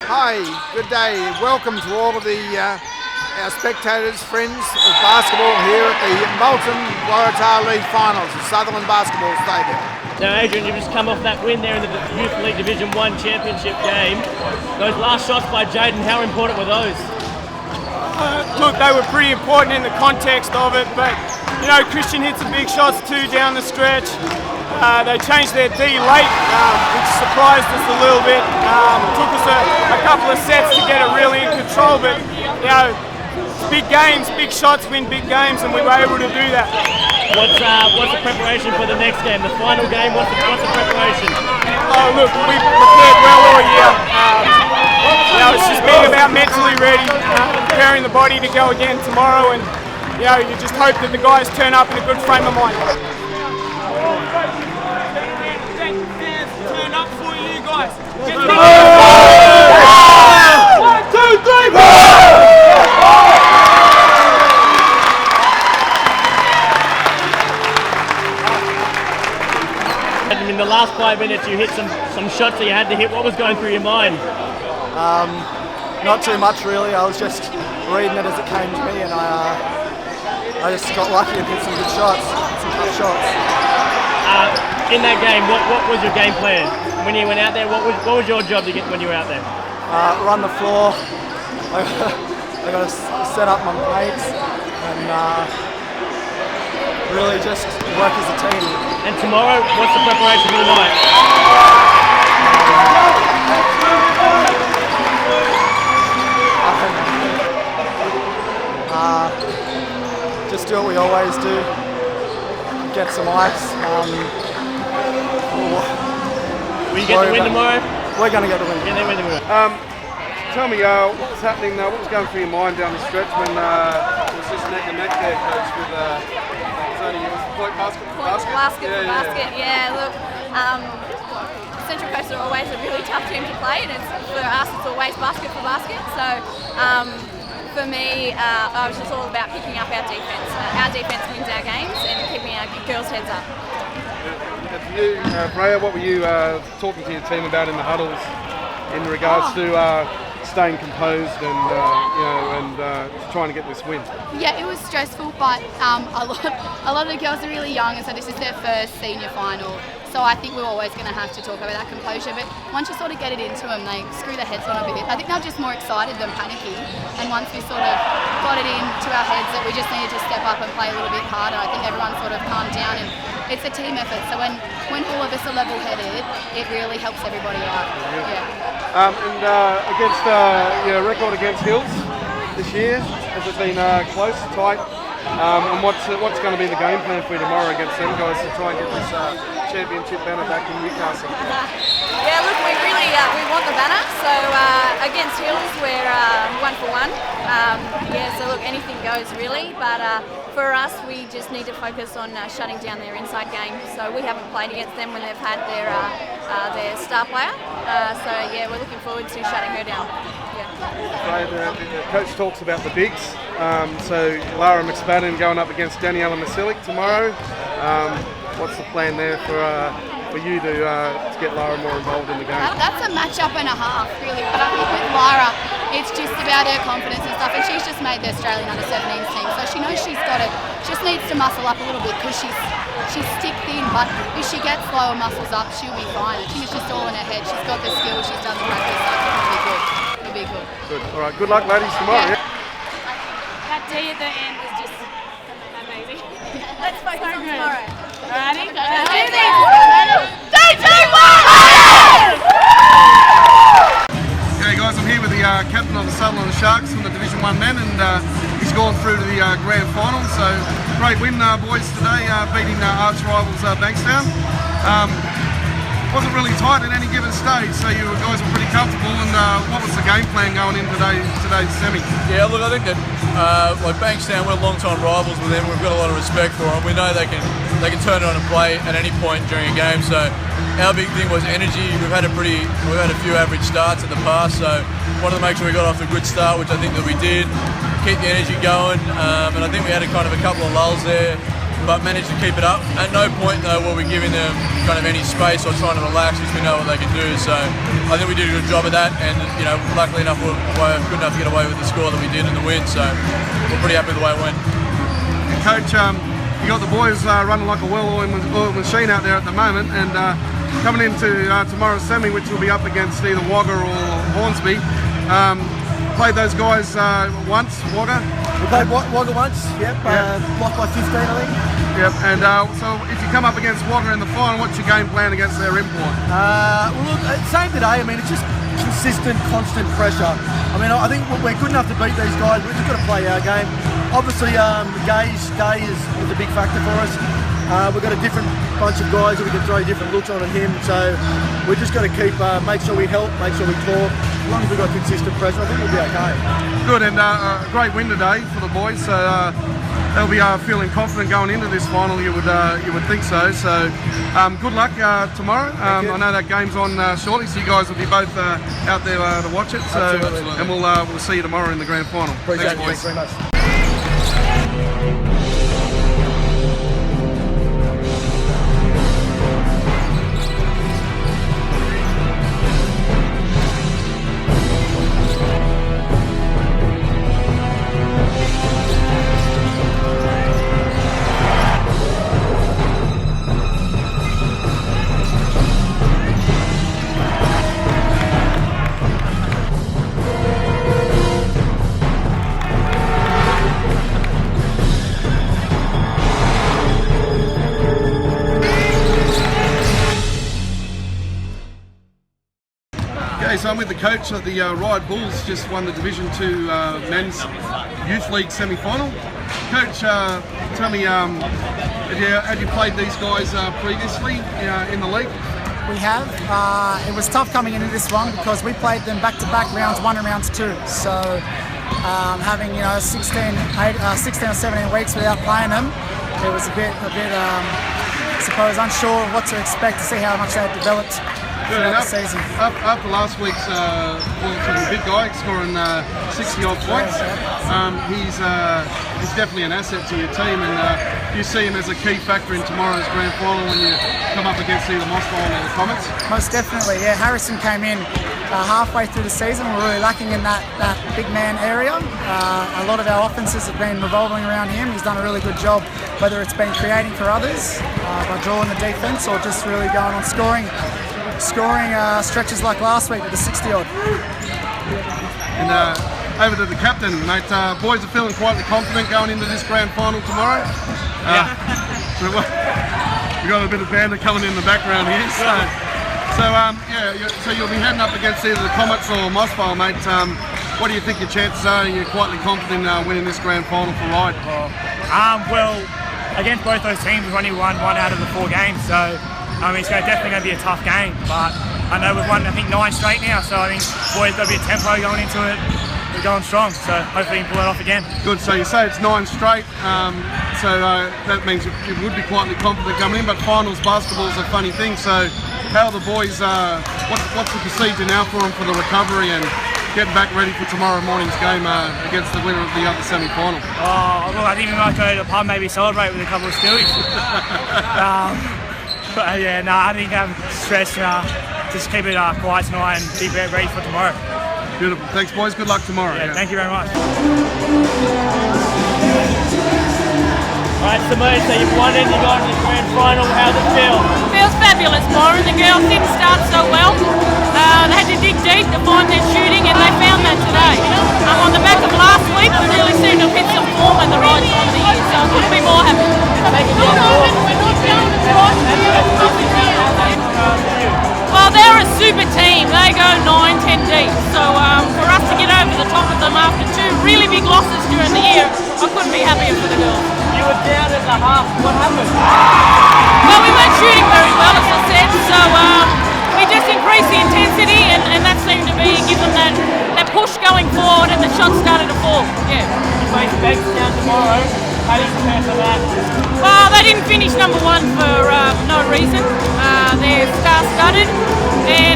Hi, good day. Welcome to all of our spectators, friends of basketball here at the Molen Waratah League Finals at Sutherland Basketball Stadium. Now Adrian, you've just come off that win there in the Youth League Division 1 Championship game. Those last shots by Jaden, how important were those? Look, they were pretty important in the context of it, but you know, Christian hit some big shots too down the stretch. They changed their D late, which surprised us a little bit. It took us a couple of sets to get it really in control, but you know, big games, big shots win big games, and we were able to do that. What's the preparation for the next game, the final game? What's the preparation? Oh, look, we've prepared well all year. You know, it's just being about mentally ready, preparing the body to go again tomorrow, and you know, you just hope that the guys turn up in a good frame of mind. Turn up for you guys. One, two, three, four! In the last 5 minutes, you hit some shots that you had to hit. What was going through your mind? Not too much really. I was just reading it as it came to me, and I just got lucky and hit some good shots, some tough shots. In that game, what was your game plan when you went out there? What was your job to get when you were out there? Run the floor. I got to set up my mates and really just work as a team. And tomorrow, what's the preparation for the night? Just do what we always do. Get some ice. Will you get the win tomorrow? We're going to get the win. Yeah, they win tomorrow. Tell me, what was happening? What was going through your mind down the stretch when it was just neck and neck there, coach? With it was point basket for basket. Yeah, look, Central Coast are always a really tough team to play, and for us it's always basket for basket. So for me, I was just all about picking up our defence. Our defence wins our games, and keeping our girls' heads up. And for you, Freya, what were you talking to your team about in the huddles in regards to staying composed and trying to get this win? Yeah, it was stressful, but a lot of the girls are really young, and so this is their first senior final. So I think we're always going to have to talk about that composure. But once you sort of get it into them, they screw their heads on a bit. I think they're just more excited than panicky. And once we sort of got it into our heads that we just needed to step up and play a little bit harder, I think everyone sort of calmed down, and it's a team effort. So when all of us are level-headed, it really helps everybody out. Yeah. Against your record against Hills this year, has it been close, tight? And what's going to be the game plan for you tomorrow against them guys to try and get this championship banner back in Newcastle? Yeah, look, we want the banner. So against Hills, we're 1 for 1. So look, anything goes really. But for us, we just need to focus on shutting down their inside game. So we haven't played against them when they've had their star player. We're looking forward to shutting her down. The coach talks about the bigs. So Lara McSpadden going up against Daniela Masilic tomorrow. What's the plan there for you to get Lara more involved in the game? That's a match-up and a half, really. But I think with Lara, it's just about her confidence and stuff. And she's just made the Australian under-17s team, so she knows she's got it. She just needs to muscle up a little bit because she's stick thin. But if she gets slower muscles up, she'll be fine. I think it's just all in her head. She's got the skills. She's done the practice. So I think it'll be good. It'll be good. Good. All right. Good luck, ladies, tomorrow. Yeah. That D at the end was just amazing. Let's focus on tomorrow. Alrighty? Okay guys, I'm here with the captain of the Sutherland Sharks from the Division 1 men, and he's gone through to the grand final. So great win boys today, beating arch rivals Bankstown. Wasn't really tight at any given stage, so you guys were pretty comfortable. And what was the game plan going in today's semi? Yeah, look, I think that like Bankstown, we're long-time rivals with them. We've got a lot of respect for them. We know they can turn it on and play at any point during a game. So our big thing was energy. We've had a few average starts in the past, so wanted to make sure we got off to a good start, which I think that we did. Keep the energy going, and I think we had a couple of lulls there but managed to keep it up. At no point though were we giving them kind of any space or trying to relax, because we know what they can do. So I think we did a good job of that, and luckily enough we were good enough to get away with the score that we did in the win. So we're pretty happy with the way it went. Coach, you got the boys running like a well-oiled machine out there at the moment, and coming into tomorrow's semi, which will be up against either Wagga or Hornsby. Played those guys once, Wagga? We played Wagga once, yep. Lost by 15, I think. Yep, and so if you come up against Wagga in the final, what's your game plan against their import? Well, look, same today. I mean, it's just consistent, constant pressure. I mean, I think we're good enough to beat these guys. We've just got to play our game. Obviously, Gay is a big factor for us. We've got a different bunch of guys that we can throw different looks on at him, so we've just got to keep, make sure we help, make sure we talk. As long as we've got consistent pressure, I think we'll be okay. Good, and a great win today for the boys, so they'll be feeling confident going into this final, you would think so. So good luck tomorrow. I know that game's on shortly, so you guys will be both out there to watch it. So, absolutely. And we'll see you tomorrow in the grand final. Appreciate it. Thanks very much. So I'm with the coach of the Riot Bulls, just won the Division 2 Men's Youth League semi-final. Coach, tell me, had you played these guys previously in the league? We have. It was tough coming into this one because we played them back-to-back rounds 1 and rounds 2. So having 16 or 17 weeks without playing them, it was a bit I suppose unsure of what to expect, to see how much they had developed. Good enough. After last week's a big guy scoring 60-odd points, he's definitely an asset to your team, and you see him as a key factor in tomorrow's grand final when you come up against either Mossville or the Comets. Most definitely, yeah. Harrison came in halfway through the season. We're really lacking in that big man area. A lot of our offences have been revolving around him. He's done a really good job, whether it's been creating for others by drawing the defence or just really going on scoring stretches like last week with the 60-odd. And over to the captain, mate. Boys are feeling quite confident going into this grand final tomorrow. We've got a bit of banter coming in the background here. So you'll be heading up against either the Comets or Mossville, mate. What do you think your chances are? You're quietly confident winning this grand final for Riot? Well, against both those teams, we've only won 1 out of the 4 games, so it's definitely going to be a tough game. But I know we've won, I think, 9 straight now, so I think boys got a bit of tempo going into it. We're going strong, so hopefully we can pull it off again. Good. So you say it's 9 straight, so that means you would be quietly confident coming in. But finals basketball is a funny thing. So how are the boys? What's the procedure now for them for the recovery and getting back ready for tomorrow morning's game against the winner of the other semi-final? Well, I think we might go to the pub, maybe celebrate with a couple of stewies. But yeah, I think stress. Just keep it quiet tonight and be ready for tomorrow. Beautiful. Thanks, boys. Good luck tomorrow. Yeah. Thank you very much. Alright, Simone, so you've won it, you got in the grand final. How's it feel? Feels fabulous, Moren. The girls didn't start so well. They had to dig deep to find their shooting, and they found that today. On the back of last week, we really seemed to have hit some form at the right time of the year, so I couldn't be more happy. Well, they're a super team. They go 9-10 deep. So for us to get over the top of them after 2 really big losses during the year, I couldn't be happier for the girls. You were down at the half. What happened? Well, we weren't shooting very well, as I said. So we just increased the intensity, and that seemed to be give them that push going forward, and the shots started to fall. Yeah. You face Bankstown tomorrow. How do you prepare for that? Well, they didn't finish number 1 for no reason. They're star-studded, and